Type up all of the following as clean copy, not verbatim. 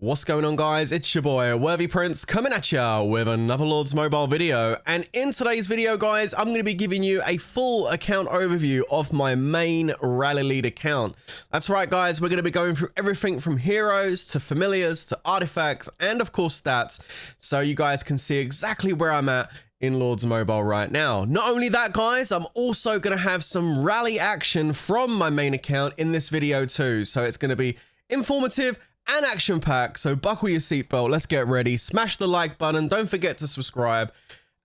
What's going on, guys? It's your boy Worthy Prince coming at ya with another Lords Mobile video, and in today's video, guys, I'm going to be giving you a full account overview of my main Rally Lead account. That's right, guys, we're going to be going through everything from heroes to familiars to artifacts and of course stats, so you guys can see exactly where I'm at in Lords Mobile right now. Not only that, guys, I'm also going to have some rally action from my main account in this video too, so it's going to be informative and action-packed, so buckle your seatbelt, let's get ready, smash the like button, don't forget to subscribe,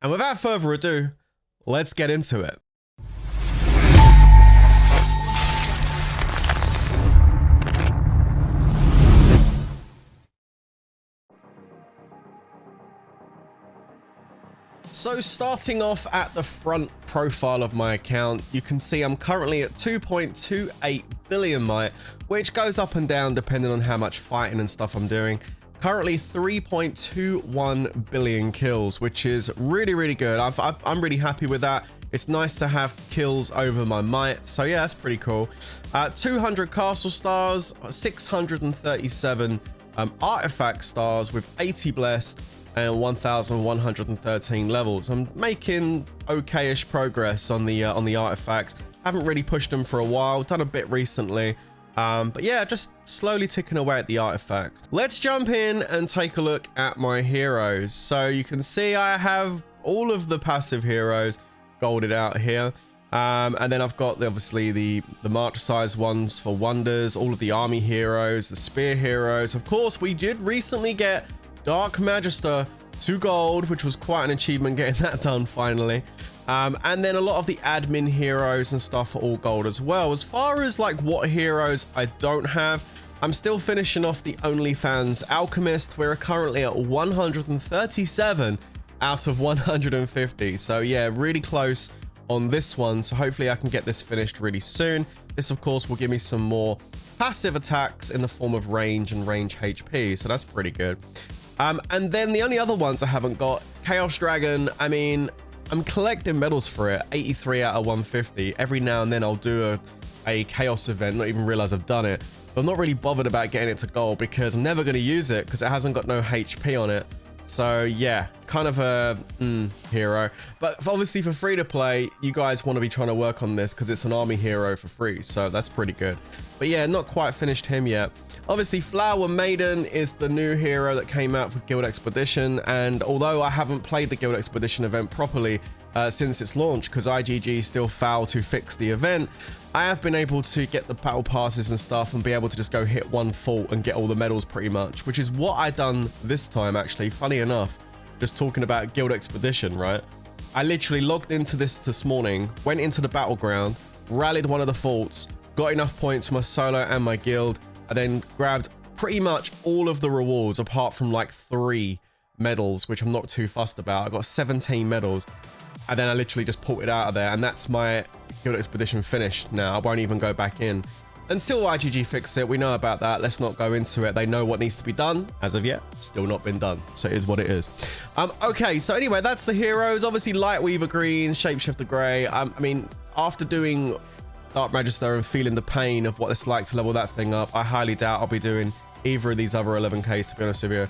and without further ado, let's get into it. So starting off at the front profile of my account, you can see I'm currently at 2.28 billion might, which goes up and down depending on how much fighting and stuff I'm doing. Currently 3.21 billion kills, which is really good. I'm really happy with that. It's nice to have kills over my might, so yeah, that's pretty cool. 200 castle stars, 637 artifact stars with 80 blessed, and 1,113 levels. I'm making okay-ish progress on the artifacts. Haven't really pushed them for a while, done a bit recently. But yeah, just slowly ticking away at the artifacts. Let's jump in and take a look at my heroes. So you can see I have all of the passive heroes golded out here. And then I've got obviously the march size ones for wonders, all of the army heroes, the spear heroes. Of course, we did recently get Dark Magister 2 gold, which was quite an achievement getting that done finally. And then a lot of the admin heroes and stuff are all gold as well. As far as like what heroes I don't have, I'm still finishing off the OnlyFans Alchemist. We're currently at 137 out of 150. So yeah, really close on this one. So hopefully I can get this finished really soon. This of course will give me some more passive attacks in the form of range and range HP. So that's pretty good. And then the only other ones I haven't got, Chaos Dragon, I mean, I'm collecting medals for it, 83 out of 150. Every now and then I'll do a Chaos event, not even realize I've done it. But I'm not really bothered about getting it to gold because I'm never going to use it because it hasn't got no HP on it. So yeah, kind of a hero. But obviously for free to play, you guys want to be trying to work on this because it's an army hero for free. So that's pretty good. But yeah, not quite finished him yet. Obviously, Flower Maiden is the new hero that came out for Guild Expedition, and although I haven't played the Guild Expedition event properly since its launch, because IGG still failed to fix the event, I have been able to get the battle passes and stuff and be able to just go hit one fort and get all the medals pretty much, which is what I done this time actually, funny enough, just talking about Guild Expedition, right? I literally logged into this morning, went into the battleground, rallied one of the forts, got enough points for my solo and my guild, and then grabbed pretty much all of the rewards apart from like 3 medals, which I'm not too fussed about. I got 17 medals, and then I literally just pulled it out of there, and that's my Guild Expedition finished now. I won't even go back in until IGG fix it. We know about that. Let's not go into it. They know what needs to be done. As of yet, still not been done. So it is what it is. Okay, so anyway, that's the heroes. Obviously, Lightweaver green, Shapeshifter gray. I mean, after doing Dark Magister and feeling the pain of what it's like to level that thing up, I highly doubt I'll be doing either of these other 11Ks, to be honest with you.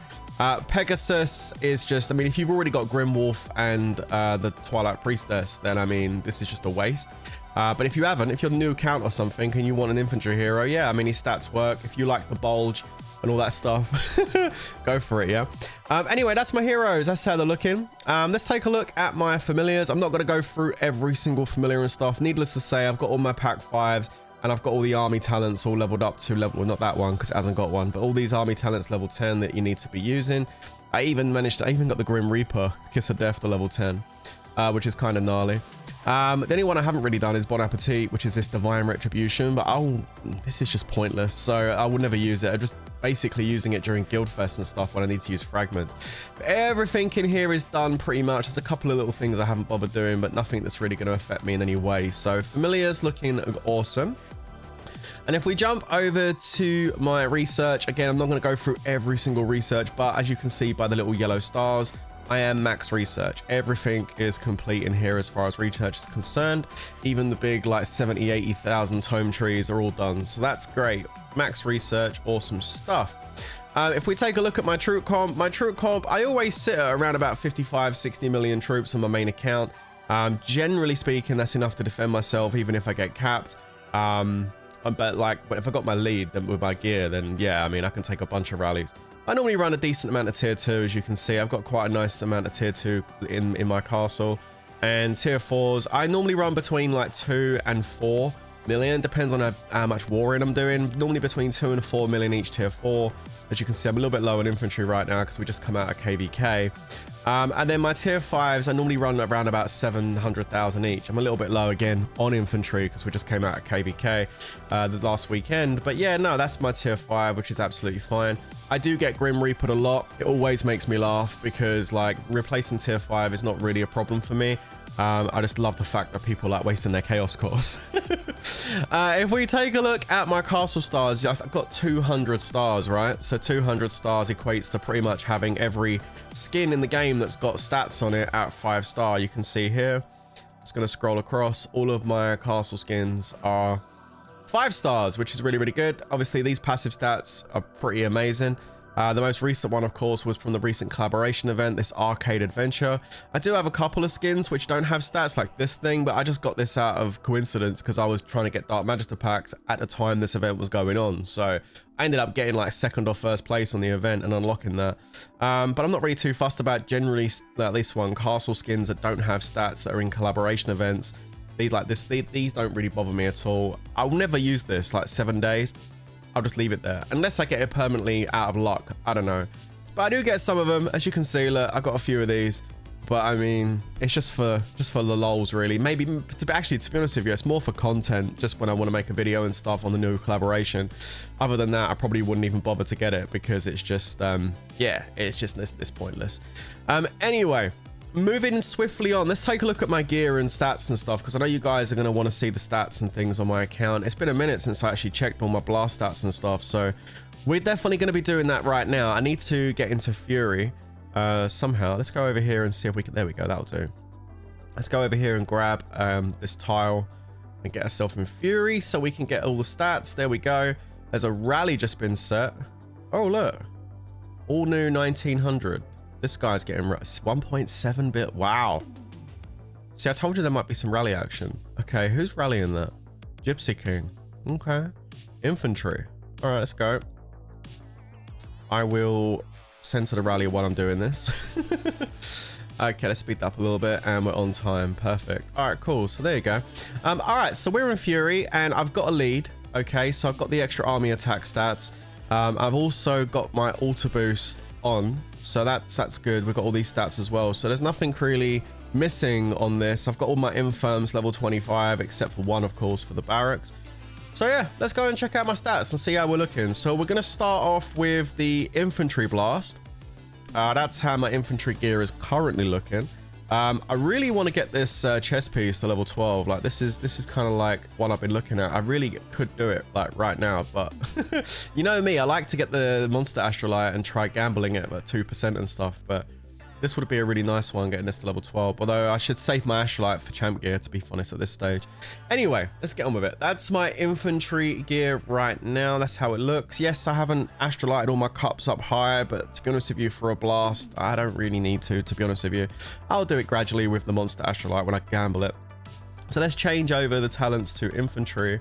Pegasus is just, I mean, if you've already got Grimwolf and the Twilight Priestess, then I mean, this is just a waste. But if you haven't, if you're a new account or something and you want an infantry hero, yeah, I mean, his stats work. If you like the bulge and all that stuff, go for it, yeah. Anyway, that's my heroes. That's how they're looking. Let's take a look at my familiars. I'm not going to go through every single familiar and stuff. Needless to say, I've got all my pack 5s and I've got all the army talents all leveled up to level, well, not that one because it hasn't got one, but all these army talents level 10 that you need to be using. I even got the Grim Reaper, Kiss of Death to level 10, which is kind of gnarly. The only one I haven't really done is Bon Appetit, which is this Divine Retribution, but this is just pointless, so I will never use it. I'm just basically using it during Guild Fest and stuff when I need to use fragments. But everything in here is done pretty much. There's a couple of little things I haven't bothered doing, but nothing that's really going to affect me in any way. So familiars looking awesome. And if we jump over to my research, again, I'm not going to go through every single research, but as you can see by the little yellow stars, I am max research. Everything is complete in here as far as research is concerned. Even the big like 70, 80,000 tome trees are all done. So that's great. Max research, awesome stuff. If we take a look at my troop comp, I always sit at around about 55, 60 million troops on my main account. Generally speaking, that's enough to defend myself, even if I get capped. But like, if I got my lead then with my gear, then yeah, I mean, I can take a bunch of rallies. I normally run a decent amount of tier 2, as you can see. I've got quite a nice amount of tier 2 in my castle. And tier 4s, I normally run between like 2 and 4 million, depends on how much warring I'm doing. Normally between 2 and 4 million each tier 4. As you can see, I'm a little bit low on infantry right now because we just come out of KVK. And then my tier 5s, I normally run around about 700,000 each. I'm a little bit low again on infantry because we just came out of KVK the last weekend. But yeah, no, that's my tier 5, which is absolutely fine. I do get Grim Reapered a lot. It always makes me laugh because like replacing tier 5 is not really a problem for me. I just love the fact that people like wasting their chaos cores. If we take a look at my castle stars, I've got 200 stars, right? So 200 stars equates to pretty much having every skin in the game that's got stats on it at 5-star. You can see here, just going to scroll across. All of my castle skins are 5 stars, which is really, really good. Obviously, these passive stats are pretty amazing. The most recent one, of course, was from the recent collaboration event, this arcade adventure. I do have a couple of skins which don't have stats like this thing, but I just got this out of coincidence because I was trying to get Dark Magister packs at the time this event was going on. So I ended up getting like 2nd or 1st place on the event and unlocking that. But I'm not really too fussed about generally at least one castle skins that don't have stats that are in collaboration events. These don't really bother me at all. I'll never use this like 7 days. I'll just leave it there unless I get it permanently out of luck. I don't know, but I do get some of them, as you can see. Look, I got a few of these, but I mean, it's just for the lols, really. Maybe to be honest with you, it's more for content, just when I want to make a video and stuff on the new collaboration. Other than that, I probably wouldn't even bother to get it because it's just yeah, it's just this pointless. Anyway, moving swiftly on, let's take a look at my gear and stats and stuff, because I know you guys are going to want to see the stats and things on my account. It's been a minute since I actually checked all my blast stats and stuff, so we're definitely going to be doing that right now. I need to get into Fury somehow. Let's go over here and see if we can. There we go, that'll do. Let's go over here and grab this tile and get ourselves in Fury so we can get all the stats. There we go. There's a rally just been set. Oh, look, all new 1900. This guy's getting 1.7 bit. Wow. See, I told you there might be some rally action. Okay, who's rallying that? Gypsy King. Okay. Infantry. All right, let's go. I will center the rally while I'm doing this. Okay, let's speed that up a little bit and we're on time. Perfect. All right, cool. So there you go. All right, so we're in Fury and I've got a lead. Okay, so I've got the extra army attack stats. I've also got my auto boost on, so that's good. We've got all these stats as well, so there's nothing really missing on this. I've got all my infirms level 25 except for one, of course, for the barracks. So yeah, let's go and check out my stats and see how we're looking. So we're going to start off with the infantry blast. That's how my infantry gear is currently looking. I really want to get this chest piece to level 12. Like this is kind of like what I've been looking at. I really could do it like right now, but you know me, I like to get the monster astrolite and try gambling it at 2% and stuff, but this would be a really nice one, getting this to level 12. Although I should save my astrolite for champ gear, to be honest, at this stage. Anyway, let's get on with it. That's my infantry gear right now. That's how it looks. Yes, I haven't astrolited all my cups up high, but to be honest with you, for a blast, I don't really need to be honest with you. I'll do it gradually with the monster astrolite when I gamble it. So let's change over the talents to infantry.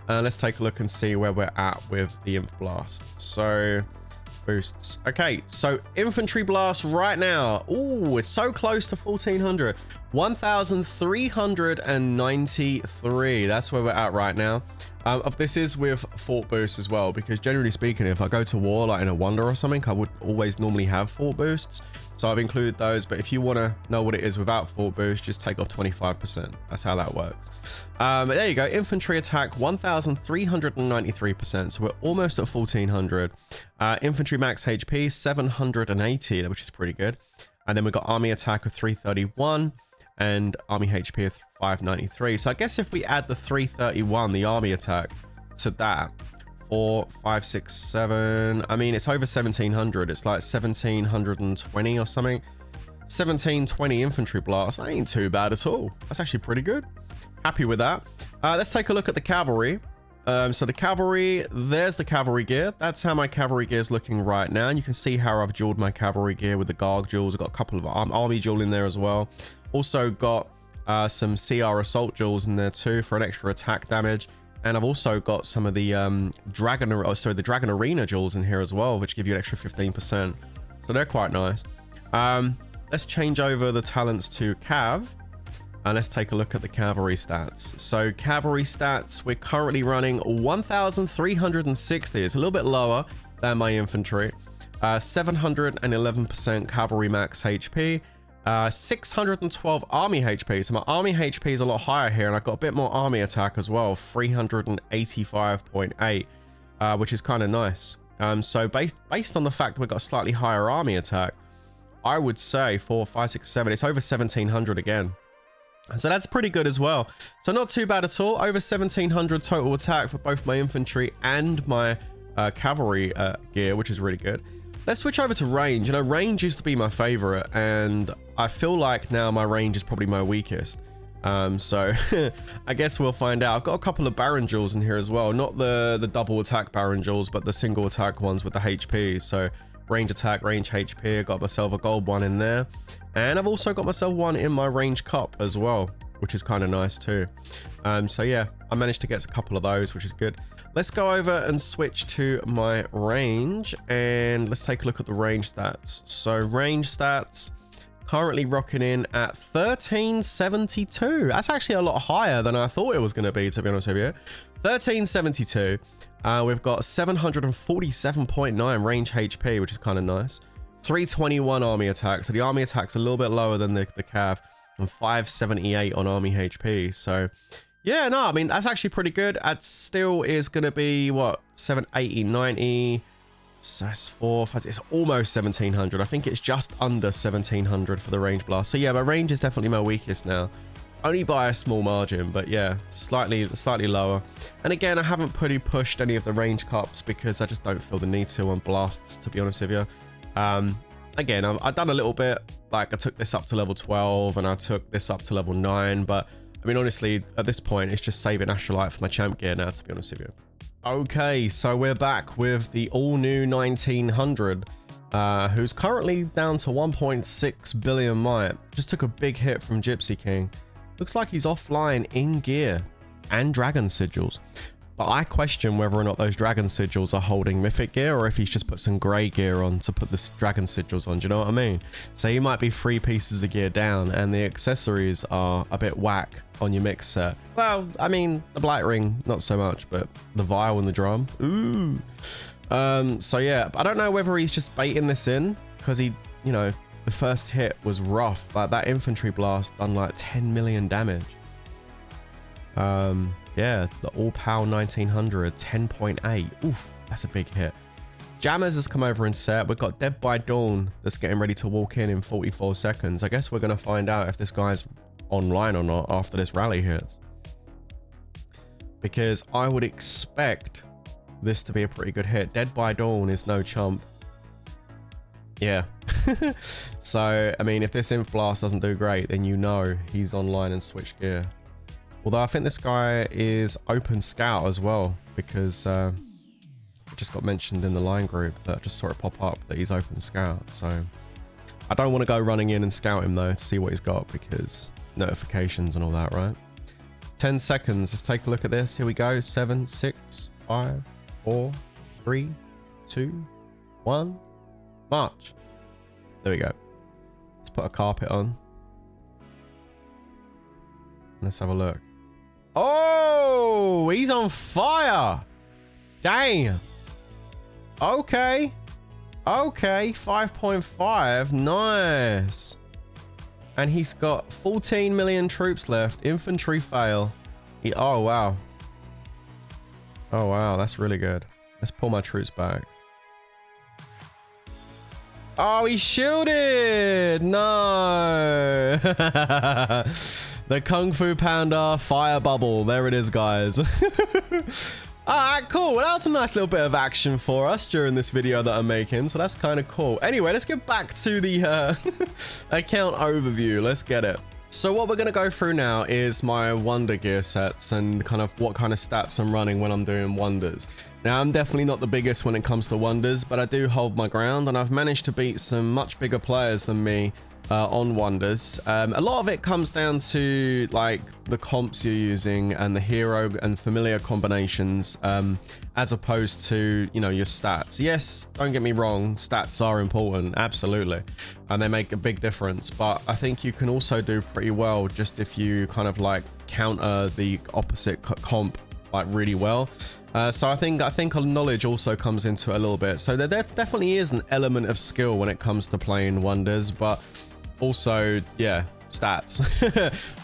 Let's take a look and see where we're at with the inf blast. So boosts. Okay, so infantry blast right now. Oh, it's so close to 1400. 1393. That's where we're at right now. This is with fort boosts as well, because generally speaking, if I go to war like in a wonder or something, I would always normally have fort boosts. So I've included those, but if you want to know what it is without fort boost, just take off 25%. That's how that works. But there you go. Infantry attack 1393%. So we're almost at 1400. Infantry max HP 780, which is pretty good. And then we've got army attack of 331 and army HP of 593. So I guess if we add the 331, the army attack, to that, 4, 5, 6, 7, I mean, it's over 1700. It's like 1720 or something. 1720 infantry blast. That ain't too bad at all. That's actually pretty good. Happy with that. Let's take a look at the cavalry. So the cavalry, there's the cavalry gear. That's how my cavalry gear is looking right now. And you can see how I've jeweled my cavalry gear with the Garg jewels. I've got a couple of army jewel in there as well. Also got some CR assault jewels in there too for an extra attack damage. And I've also got some of the the Dragon Arena jewels in here as well, which give you an extra 15%. So they're quite nice. Let's change over the talents to Cav. And let's take a look at the cavalry stats. So cavalry stats, we're currently running 1,360. It's a little bit lower than my infantry. 711% cavalry max HP. 612 army HP. So my army HP is a lot higher here, and I've got a bit more army attack as well. 385.8, which is kind of nice. So based on the fact that we've got a slightly higher army attack, I would say 4, 5, 6, 7. It's over 1,700 again. So that's pretty good as well. So not too bad at all. Over 1,700 total attack for both my infantry and my cavalry gear, which is really good. Let's switch over to range. You know, range used to be my favorite, and I feel like now my range is probably my weakest. So I guess we'll find out. I've got a couple of Baron jewels in here as well. Not the double attack Baron jewels, but the single attack ones with the HP. So range attack, range HP. I got myself a gold one in there. And I've also got myself one in my range cup as well, which is kind of nice too. So yeah, I managed to get a couple of those, which is good. Let's go over and switch to my range, and let's take a look at the range stats. So range stats, currently rocking in at 1372. That's actually a lot higher than I thought it was going to be, to be honest with you. 1372. We've got 747.9 range HP, which is kind of nice. 321 army attack. So the army attack's a little bit lower than the cav, and 578 on army HP. So yeah, no, I mean, that's actually pretty good. That still is going to be what, 780, 90. So that's 4, 5, it's almost 1,700. I think it's just under 1,700 for the range blast. So yeah, my range is definitely my weakest now. Only by a small margin, but yeah, slightly lower. And again, I haven't pushed any of the range cups because I just don't feel the need to on blasts, to be honest with you. Again, I've done a little bit, like I took this up to level 12 and I took this up to level 9, but I mean, honestly, at this point, it's just saving Astrolite for my champ gear now, to be honest with you. Okay, so we're back with the all-new 1900, who's currently down to 1.6 billion might. Just took a big hit from Gypsy King. Looks like he's offline in gear and dragon sigils. But I question whether or not those dragon sigils are holding mythic gear, or if he's just put some grey gear on to put the dragon sigils on. Do you know what I mean? So he might be 3 pieces of gear down, and the accessories are a bit whack on your mix set. Well, I mean, the Blight Ring, not so much, but the vial and the drum. Ooh. So yeah, I don't know whether he's just baiting this in, because he, you know, the first hit was rough. Like that infantry blast done like 10 million damage. Yeah, the all-power 1900, 10.8. Oof, that's a big hit. Jammers has come over and set. We've got Dead by Dawn that's getting ready to walk in 44 seconds. I guess we're going to find out if this guy's online or not after this rally hits. Because I would expect this to be a pretty good hit. Dead by Dawn is no chump. Yeah. So, I mean, if this Inf Blast doesn't do great, then you know he's online and switched gear. Although I think this guy is open scout as well, because it just got mentioned in the line group that I just saw it pop up that he's open scout. So I don't want to go running in and scout him though to see what he's got, because notifications and all that, right? 10 seconds. Let's take a look at this. Here we go. 7, 6, 5, 4, 3, 2, 1. March. There we go. Let's put a carpet on. Let's have a look. Oh, he's on fire. Dang. Okay. Okay, 5.5. Nice. And he's got 14 million troops left. Infantry fail. Oh, wow. Oh, wow. That's really good. Let's pull my troops back. Oh, he's shielded. No. The Kung Fu Panda fire bubble. There it is, guys. Alright, cool. Well, that's a nice little bit of action for us during this video that I'm making. So that's kind of cool. Anyway, let's get back to the account overview. Let's get it. So what we're going to go through now is my wonder gear sets and kind of what kind of stats I'm running when I'm doing wonders. Now, I'm definitely not the biggest when it comes to wonders, but I do hold my ground, and I've managed to beat some much bigger players than me on wonders. A lot of it comes down to like the comps you're using and the hero and familiar combinations, as opposed to, you know, your stats. Yes, don't get me wrong, stats are important, absolutely, and they make a big difference, but I think you can also do pretty well just if you kind of like counter the opposite comp like really well. So I think knowledge also comes into it a little bit. So there definitely is an element of skill when it comes to playing wonders, but also, yeah, stats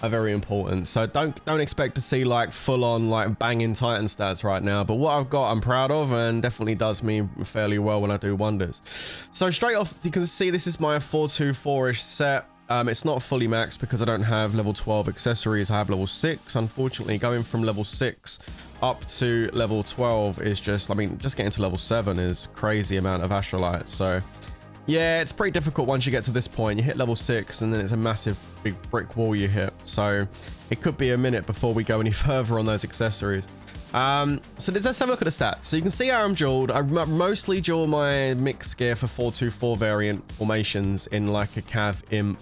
are very important. So don't expect to see like full on like banging Titan stats right now, but what I've got I'm proud of, and definitely does me fairly well when I do wonders. So straight off, you can see this is my 424-ish set. It's not fully maxed because I don't have level 12 accessories. I have level 6. Unfortunately, going from level 6 up to level 12 is just, I mean, just getting to level 7 is crazy amount of astrolites. So yeah, it's pretty difficult once you get to this point. You hit level 6 and then it's a massive big brick wall you hit. So it could be a minute before we go any further on those accessories. So let's have a look at the stats. So you can see how I'm jeweled. I mostly jewel my mixed gear for 424 variant formations in like a Cav Imp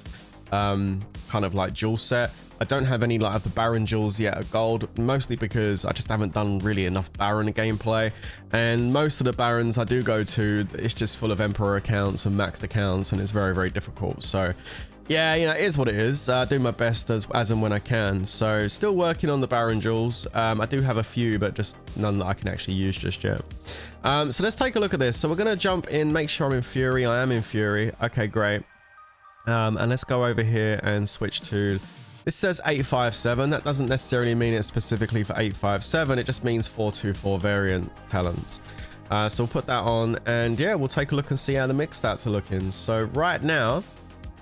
kind of like jewel set. I don't have any like of the Baron jewels yet at gold, mostly because I just haven't done really enough Baron gameplay, and most of the Barons I do go to, it's just full of Emperor accounts and maxed accounts, and it's very, very difficult. So yeah, you know, it is what it is. I do my best as and when I can. So still working on the Baron jewels. I do have a few, but just none that I can actually use just yet. So let's take a look at this. So we're going to jump in, make sure I'm in Fury. I am in Fury. Okay, great. And let's go over here and switch to... This says 857. That doesn't necessarily mean it's specifically for 857. It just means 424 variant talents. So we'll put that on, and yeah, we'll take a look and see how the mix stats are looking. So right now,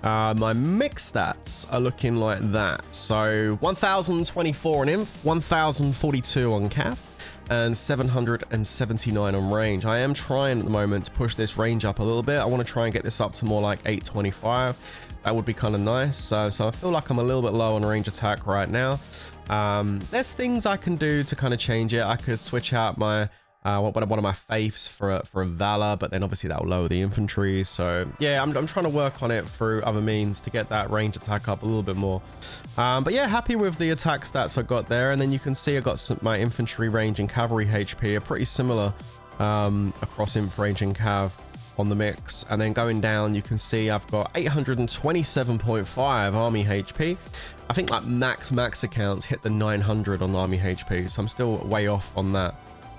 my mix stats are looking like that. So 1024 on Imp, 1042 on Cav, and 779 on range. I am trying at the moment to push this range up a little bit. I want to try and get this up to more like 825. That would be kind of nice. So I feel like I'm a little bit low on range attack right now. There's things I can do to kind of change it. I could switch out my one of my faiths for a Valor, but then obviously that will lower the infantry. So yeah, I'm trying to work on it through other means to get that range attack up a little bit more. But yeah, happy with the attack stats I got there. And then you can see I got my infantry range and cavalry HP are pretty similar across inf range and cav on the mix. And then going down, you can see I've got 827.5 army HP. I think like max accounts hit the 900 on army HP, so I'm still way off on that.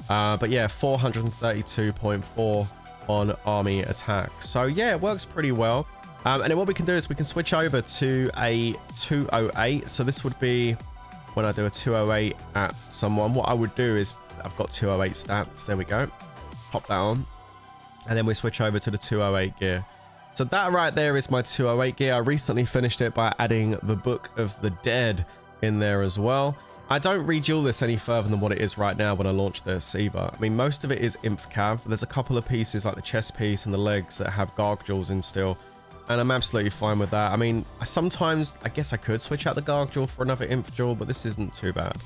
But yeah, 432.4 on army attack. So yeah, it works pretty well. And then what we can do is we can switch over to a 208. So this would be when I do a 208 at someone. What I would do is I've got 208 stats. There we go. Pop that on. And then we switch over to the 208 gear. So that right there is my 208 gear. I recently finished it by adding the Book of the Dead in there as well. I don't reduel this any further than what it is right now when I launch this either. I mean, most of it is Inf Cav. There's a couple of pieces like the chest piece and the legs that have Garg jewels in still, and I'm absolutely fine with that. I mean, sometimes I guess I could switch out the Garg jewel for another Inf jewel, but this isn't too bad.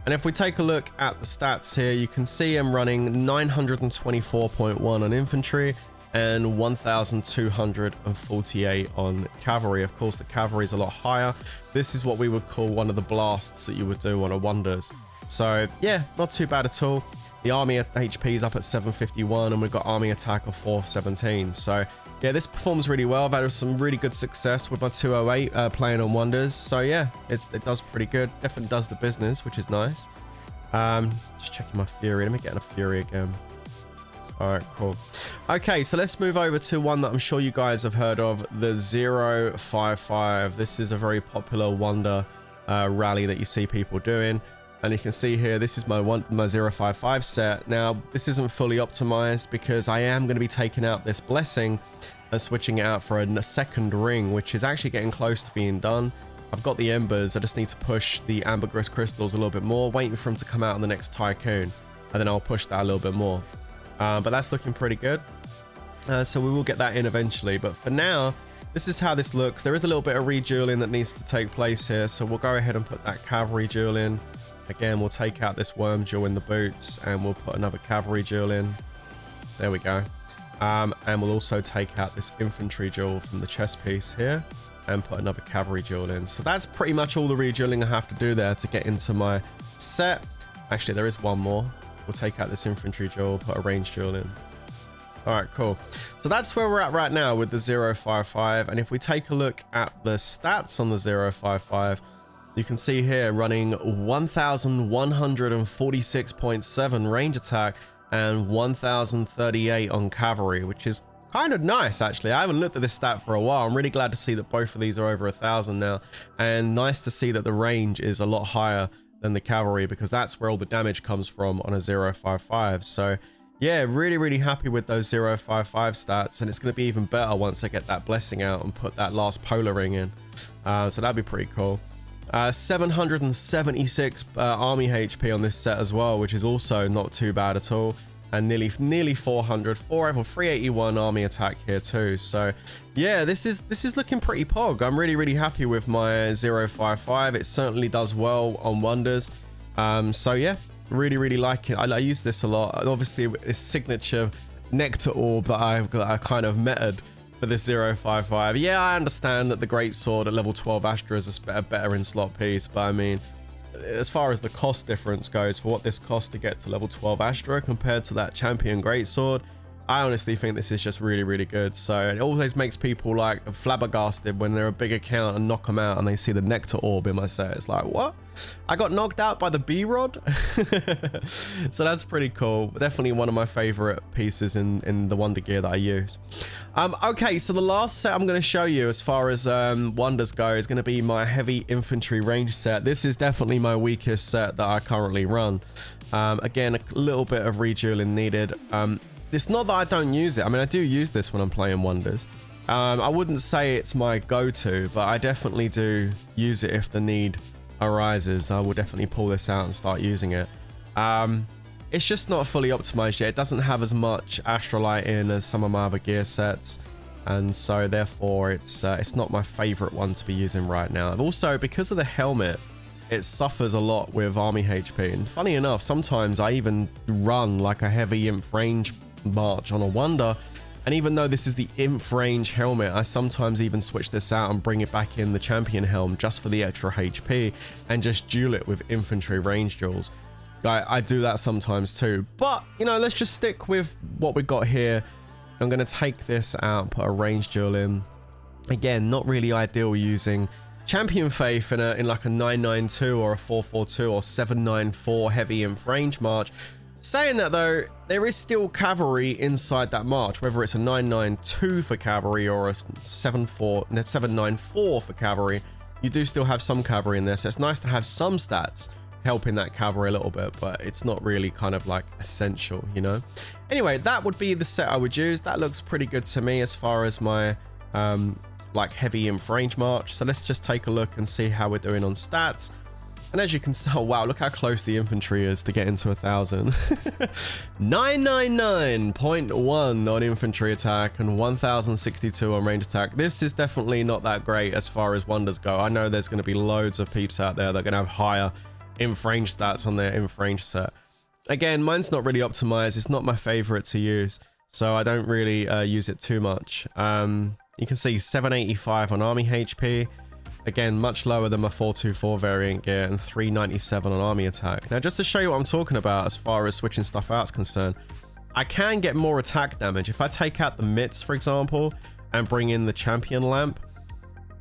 And if we take a look at the stats here, you can see I'm running 924.1 on infantry and 1248 on cavalry. Of course, the cavalry is a lot higher. This is what we would call one of the blasts that you would do on a wonders. So yeah, not too bad at all. The army HP is up at 751, and we've got army attack of 417. So yeah, this performs really well. I've had some really good success with my 208 playing on wonders. So yeah, it does pretty good. Definitely does the business, which is nice. Just checking my fury. Let me get in a fury again. All right, cool. Okay, so let's move over to one that I'm sure you guys have heard of, the 055. This is a very popular wonder rally that you see people doing. And you can see here, this is my 055 set. Now, this isn't fully optimized because I am going to be taking out this blessing and switching it out for a second ring, which is actually getting close to being done. I've got the embers. I just need to push the ambergris crystals a little bit more, waiting for them to come out in the next tycoon. And then I'll push that a little bit more. But that's looking pretty good. So we will get that in eventually. But for now, this is how this looks. There is a little bit of redueling that needs to take place here, so we'll go ahead and put that cavalry duel in. Again, we'll take out this worm duel in the boots, and we'll put another cavalry duel in. There we go. And we'll also take out this infantry duel from the chest piece here and put another cavalry duel in. So that's pretty much all the redueling I have to do there to get into my set. Actually, there is one more. We'll take out this infantry duel, put a range duel in. All right, cool. So that's where we're at right now with the 055. And if we take a look at the stats on the 055, you can see here running 1,146.7 range attack and 1,038 on cavalry, which is kind of nice, actually. I haven't looked at this stat for a while. I'm really glad to see that both of these are over 1,000 now, and nice to see that the range is a lot higher than the cavalry, because that's where all the damage comes from on a 055. So yeah, really happy with those 055 stats, and it's going to be even better once I get that blessing out and put that last polar ring in. So that'd be pretty cool. 776 army HP on this set as well, which is also not too bad at all, and nearly 400, 381 army attack here too. So yeah, this is looking pretty pog. I'm really happy with my 055. It certainly does well on wonders. So yeah, really like it. I use this a lot, and obviously this signature nectar orb that I've got, I kind of meted for this 055. Yeah, I understand that the great sword at level 12 Astra is a better in slot piece, but I mean, as far as the cost difference goes, for what this costs to get to level 12 Astra compared to that champion greatsword, I honestly think this is just really good. So it always makes people like flabbergasted when they're a big account and knock them out and they see the nectar orb in my set. It's like, what? I got knocked out by the B-Rod? So that's pretty cool. Definitely one of my favorite pieces in the Wonder gear that I use. Okay, so the last set I'm going to show you as far as wonders go is going to be my heavy infantry range set. This is definitely my weakest set that I currently run. Again, a little bit of redueling needed. It's not that I don't use it. I mean, I do use this when I'm playing wonders. I wouldn't say it's my go-to, but I definitely do use it if the need arises. I will definitely pull this out and start using it. It's just not fully optimized yet. It doesn't have as much astrolight in as some of my other gear sets, and so therefore it's not my favorite one to be using right now. And also, because of the helmet, it suffers a lot with army HP. And funny enough, sometimes I even run like a heavy inf range march on a wonder, and even though this is the inf range helmet, I sometimes even switch this out and bring it back in the champion helm just for the extra HP and just duel it with infantry range duels. I do that sometimes too, but you know, let's just stick with what we got here. I'm going to take this out and put a range duel in. Again, not really ideal using champion faith in like a 992 or a 442 or 794 heavy inf range march. Saying that though, there is still cavalry inside that march, whether it's a 992 for cavalry or a 794 for cavalry. You do still have some cavalry in there, so it's nice to have some stats helping that cavalry a little bit, but it's not really kind of like essential, you know. Anyway, that would be the set I would use. That looks pretty good to me as far as my like heavy inf range march. So let's just take a look and see how we're doing on stats. And as you can see, oh wow, look how close the infantry is to get into 1,000. 999.1 on infantry attack and 1,062 on range attack. This is definitely not that great as far as wonders go. I know there's going to be loads of peeps out there that are going to have higher inf range stats on their inf range set. Again, mine's not really optimized. It's not my favorite to use, so I don't really use it too much. You can see 785 on army HP. Again, much lower than my 424 variant gear, and 397 on army attack. Now, just to show you what I'm talking about as far as switching stuff out is concerned, I can get more attack damage. If I take out the mitts, for example, and bring in the champion lamp,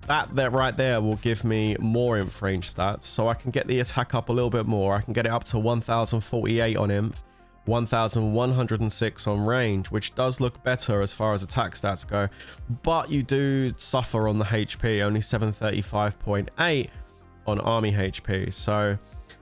that right there will give me more inf range stats, so I can get the attack up a little bit more. I can get it up to 1,048 on inf, 1,106 on range, which does look better as far as attack stats go, but you do suffer on the HP, only 735.8 on army HP. So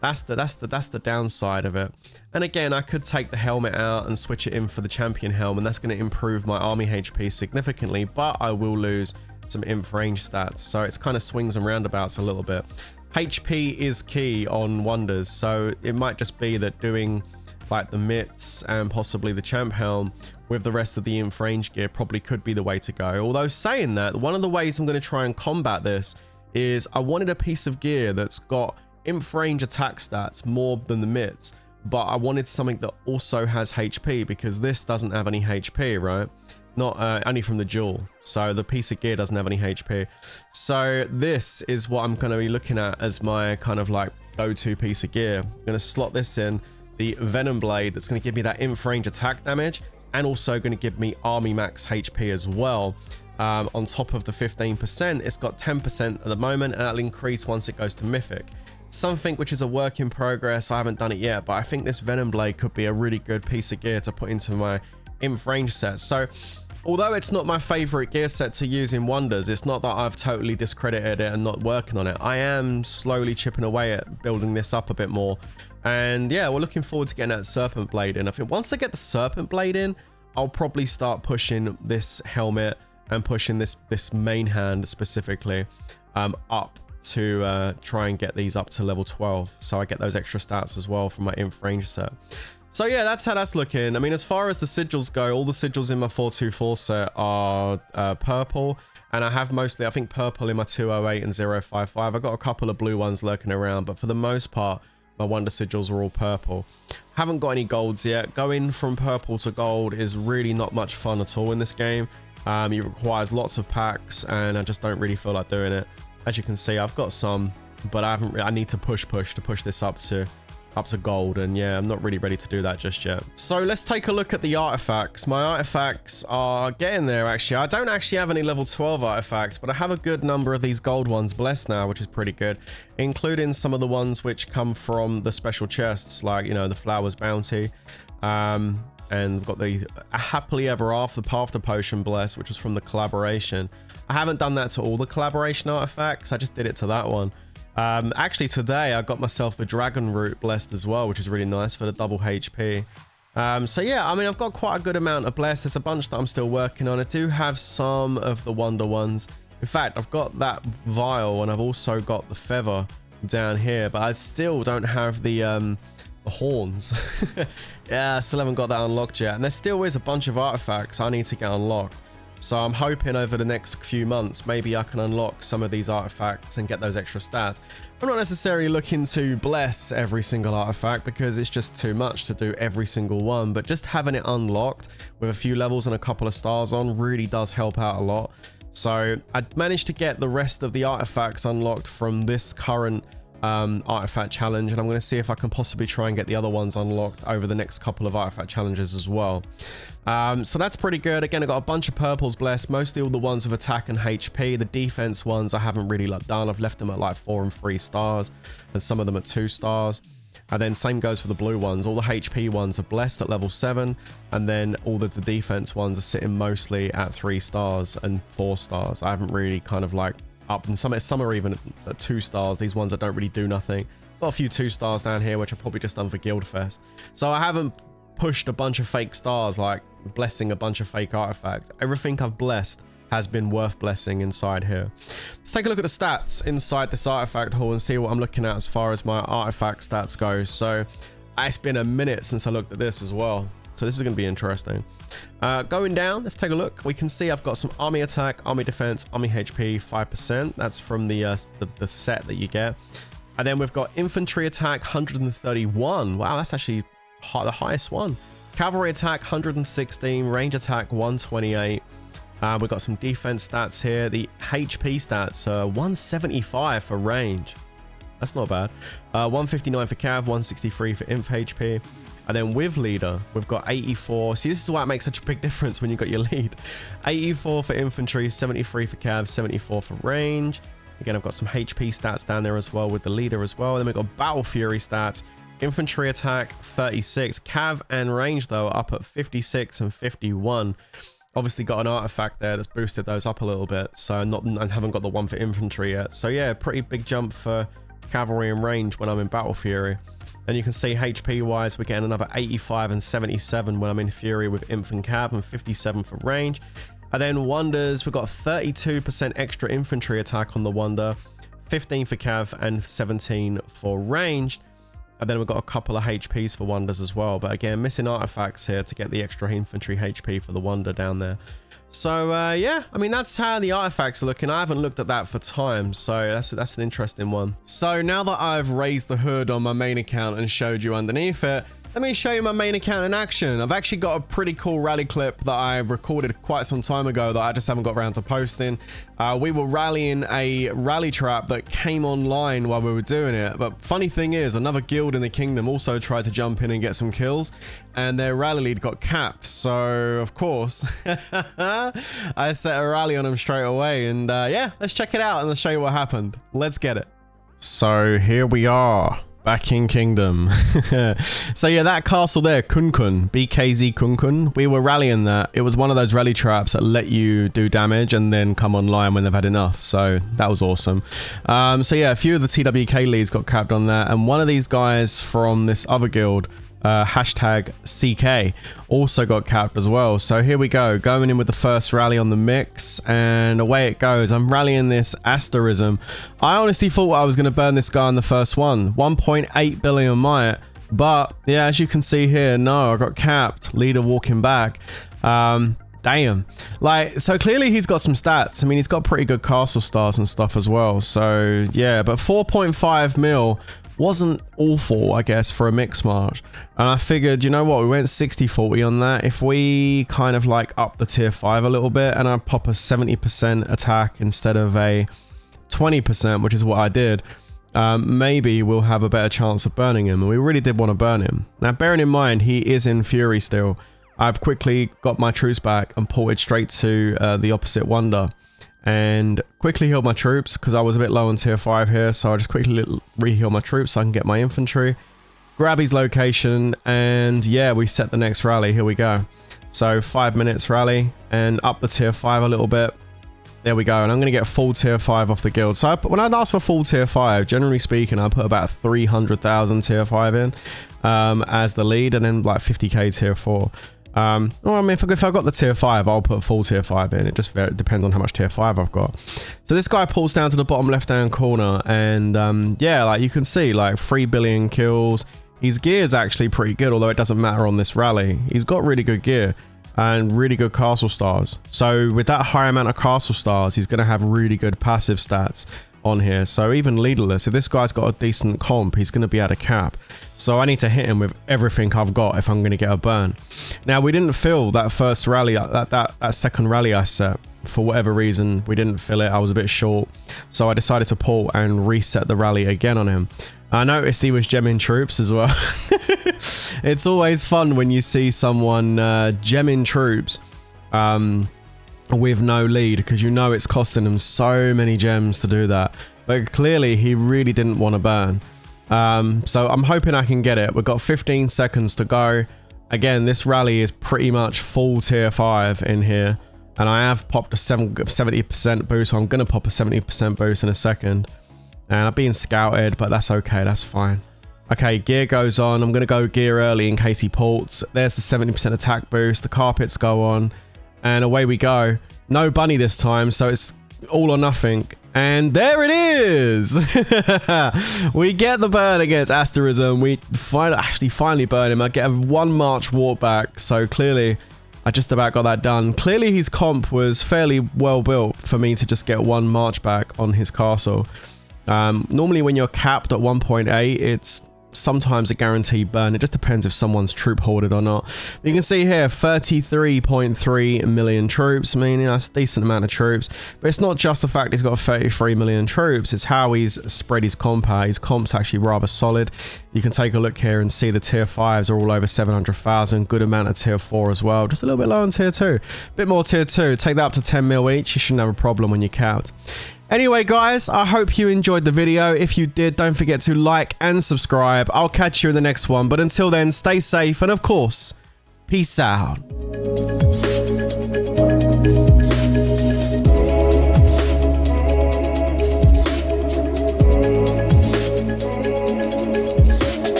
that's the downside of it. And again, I could take the helmet out and switch it in for the champion helm, and that's going to improve my army HP significantly, but I will lose some inf range stats. So it's kind of swings and roundabouts a little bit. HP is key on wonders, so it might just be that doing like the mitts and possibly the champ helm with the rest of the Inf-range gear probably could be the way to go. Although saying that, one of the ways I'm going to try and combat this is I wanted a piece of gear that's got Inf-range attack stats more than the mids, but I wanted something that also has HP, because this doesn't have any HP, right? Not only from the duel, so the piece of gear doesn't have any HP. So this is what I'm going to be looking at as my kind of like go-to piece of gear. I'm going to slot this in, the Venom Blade, that's going to give me that Inf-range attack damage, and also going to give me army max HP as well. On top of the 15%, it's got 10% at the moment, and that'll increase once it goes to Mythic. Something which is a work in progress. I haven't done it yet, but I think this Venom Blade could be a really good piece of gear to put into my Inf-range set. So although it's not my favorite gear set to use in Wonders, it's not that I've totally discredited it and not working on it. I am slowly chipping away at building this up a bit more. And yeah, we're looking forward to getting that Serpent Blade in. I think once I get the Serpent Blade in, I'll probably start pushing this helmet and pushing this main hand specifically up to try and get these up to level 12, so I get those extra stats as well from my Inf-range set. So yeah, that's how that's looking. I mean, as far as the sigils go, all the sigils in my 424 set are purple, and I have mostly, I think, purple in my 208 and 055. I've got a couple of blue ones lurking around, but for the most part, my Wonder sigils are all purple. Haven't got any golds yet. Going from purple to gold is really not much fun at all in this game. It requires lots of packs, and I just don't really feel like doing it. As you can see, I've got some, but I need to push this up to gold, and yeah, I'm not really ready to do that just yet. So let's take a look at the artifacts. My artifacts are getting there, actually. I don't actually have any level 12 artifacts, but I have a good number of these gold ones blessed now, which is pretty good, including some of the ones which come from the special chests, like, you know, the Flowers Bounty. And we've got the Happily Ever After Path to Potion blessed, which was from the collaboration. I haven't done that to all the collaboration artifacts. I just did it to that one. Actually, today I got myself the Dragon Root blessed as well, which is really nice for the double HP. So yeah, I mean, I've got quite a good amount of blessed. There's a bunch that I'm still working on. I do have some of the Wonder ones. In fact, I've got that Vial, and I've also got the Feather down here, but I still don't have the horns. Yeah, I still haven't got that unlocked yet. And there still is a bunch of artifacts I need to get unlocked. So I'm hoping over the next few months, maybe I can unlock some of these artifacts and get those extra stats. I'm not necessarily looking to bless every single artifact, because it's just too much to do every single one, but just having it unlocked with a few levels and a couple of stars on really does help out a lot. So I managed to get the rest of the artifacts unlocked from this current artifact challenge, and I'm going to see if I can possibly try and get the other ones unlocked over the next couple of artifact challenges as well. So that's pretty good. Again, I got a bunch of purples blessed, mostly all the ones with attack and HP. The defense ones I haven't really done. I've left them at like 4 and 3 stars, and some of them at 2 stars. And then same goes for the blue ones. All the HP ones are blessed at level 7, and then all the defense ones are sitting mostly at 3 stars and 4 stars. I haven't really kind of like up, and some are even at 2 stars. These ones that don't really do nothing. Got a few 2 stars down here, which I've probably just done for Guildfest. So I haven't pushed a bunch of fake stars, like blessing a bunch of fake artifacts. Everything I've blessed has been worth blessing inside here. Let's take a look at the stats inside this artifact hall and see what I'm looking at as far as my artifact stats go. So it's been a minute since I looked at this as well, so this is going to be interesting. Going down, let's take a look. We can see I've got some army attack, army defense, army HP 5%. That's from the set that you get. And then we've got infantry attack 131. Wow, that's actually the highest one. Cavalry attack 116, range attack 128. We've got some defense stats here. The HP stats are 175 for range. That's not bad. 159 for cav, 163 for inf HP. And then with leader, we've got 84. See, this is why it makes such a big difference when you've got your lead. 84 for infantry, 73 for cav, 74 for range. Again, I've got some HP stats down there as well with the leader as well. And then we've got battle fury stats. Infantry attack 36, cav and range though up at 56 and 51. Obviously got an artifact there that's boosted those up a little bit, so I haven't got the one for infantry yet. So yeah, pretty big jump for cavalry and range when I'm in battle fury. Then you can see HP wise we're getting another 85 and 77 when I'm in fury with inf and cav, and 57 for range. And then wonders, we've got 32% extra infantry attack on the wonder, 15 for cav and 17 for range. And then we've got a couple of HPs for wonders as well. But again, missing artifacts here to get the extra infantry HP for the wonder down there. So yeah, I mean, that's how the artifacts are looking. I haven't looked at that for time, so that's an interesting one. So now that I've raised the hood on my main account and showed you underneath it, let me show you my main account in action. I've actually got a pretty cool rally clip that I recorded quite some time ago that I just haven't got around to posting. We were rallying a rally trap that came online while we were doing it. But funny thing is, another guild in the kingdom also tried to jump in and get some kills, and their rally lead got capped. So of course, I set a rally on them straight away. And yeah, let's check it out and let's show you what happened. Let's get it. So here we are. Back in Kingdom. So yeah, that castle there, Kunkun, BKZ Kunkun, we were rallying that. It was one of those rally traps that let you do damage and then come online when they've had enough. So that was awesome. So yeah, a few of the TWK leads got capped on that. And one of these guys from this other guild, hashtag CK, also got capped as well. So here we go, going in with the first rally on the mix, and away it goes. I'm rallying this Asterism. I honestly thought I was going to burn this guy on the first one, 1.8 billion might, but yeah, as you can see here, no, I got capped. Leader walking back. Damn. Like, so clearly he's got some stats. I mean, he's got pretty good castle stars and stuff as well. So yeah, but 4.5 mil wasn't awful, I guess, for a mix march. And I figured, you know what, we went 60-40 on that. If we kind of like up the tier 5 a little bit and I pop a 70% attack instead of a 20%, which is what I did, maybe we'll have a better chance of burning him. And we really did want to burn him. Now, bearing in mind, he is in Fury still. I've quickly got my troops back and ported straight to the opposite wonder. And quickly healed my troops because I was a bit low on tier 5 here, so I just quickly re-heal my troops so I can get my infantry, grab his location, and yeah, we set the next rally. Here we go. So 5 minutes rally and up the tier 5 a little bit. There we go, and I'm going to get full tier 5 off the guild. So when I ask for full tier 5, generally speaking, I put about 300,000 tier 5 in as the lead, and then like 50k tier 4. Well, I mean, if I got the tier 5, I'll put full tier 5 in. It just depends on how much tier 5 I've got. So this guy pulls down to the bottom left hand corner, and yeah, like you can see, like 3 billion kills. His gear is actually pretty good, although it doesn't matter on this rally. He's got really good gear and really good castle stars. So with that high amount of castle stars, he's going to have really good passive stats on here. So even leaderless, if this guy's got a decent comp, he's going to be at a cap. So I need to hit him with everything I've got if I'm going to get a burn. Now, we didn't fill that first rally, that second rally I set. For whatever reason, we didn't fill it. I was a bit short. So I decided to pull and reset the rally again on him. I noticed he was gemming troops as well. It's always fun when you see someone gemming troops with no lead, because you know it's costing them so many gems to do that. But clearly he really didn't want to burn. So I'm hoping I can get it. We've got 15 seconds to go. Again, this rally is pretty much full tier 5 in here, and I have popped a 70% boost, so I'm going to pop a 70% boost in a second. And I'm being scouted, but that's okay, that's fine. Okay, gear goes on. I'm going to go gear early in case he ports. There's the 70% attack boost. The carpets go on. And away we go. No bunny this time, so it's all or nothing. And there it is! We get the burn against Asterism. We finally burn him. I get a 1 march walk back, so clearly I just about got that done. Clearly his comp was fairly well built for me to just get 1 march back on his castle. Normally when you're capped at 1.8, it's sometimes a guaranteed burn. It just depends if someone's troop hoarded or not. You can see here 33.3 million troops. I mean, that's a decent amount of troops, but it's not just the fact he's got 33 million troops, it's how he's spread his comp out. His comp's actually rather solid. You can take a look here and see the tier 5s are all over 700,000. Good amount of tier 4 as well, just a little bit low on tier 2, bit more tier 2. Take that up to 10 mil each, you shouldn't have a problem when you're capped. Anyway, guys, I hope you enjoyed the video. If you did, don't forget to like and subscribe. I'll catch you in the next one. But until then, stay safe. And of course, peace out.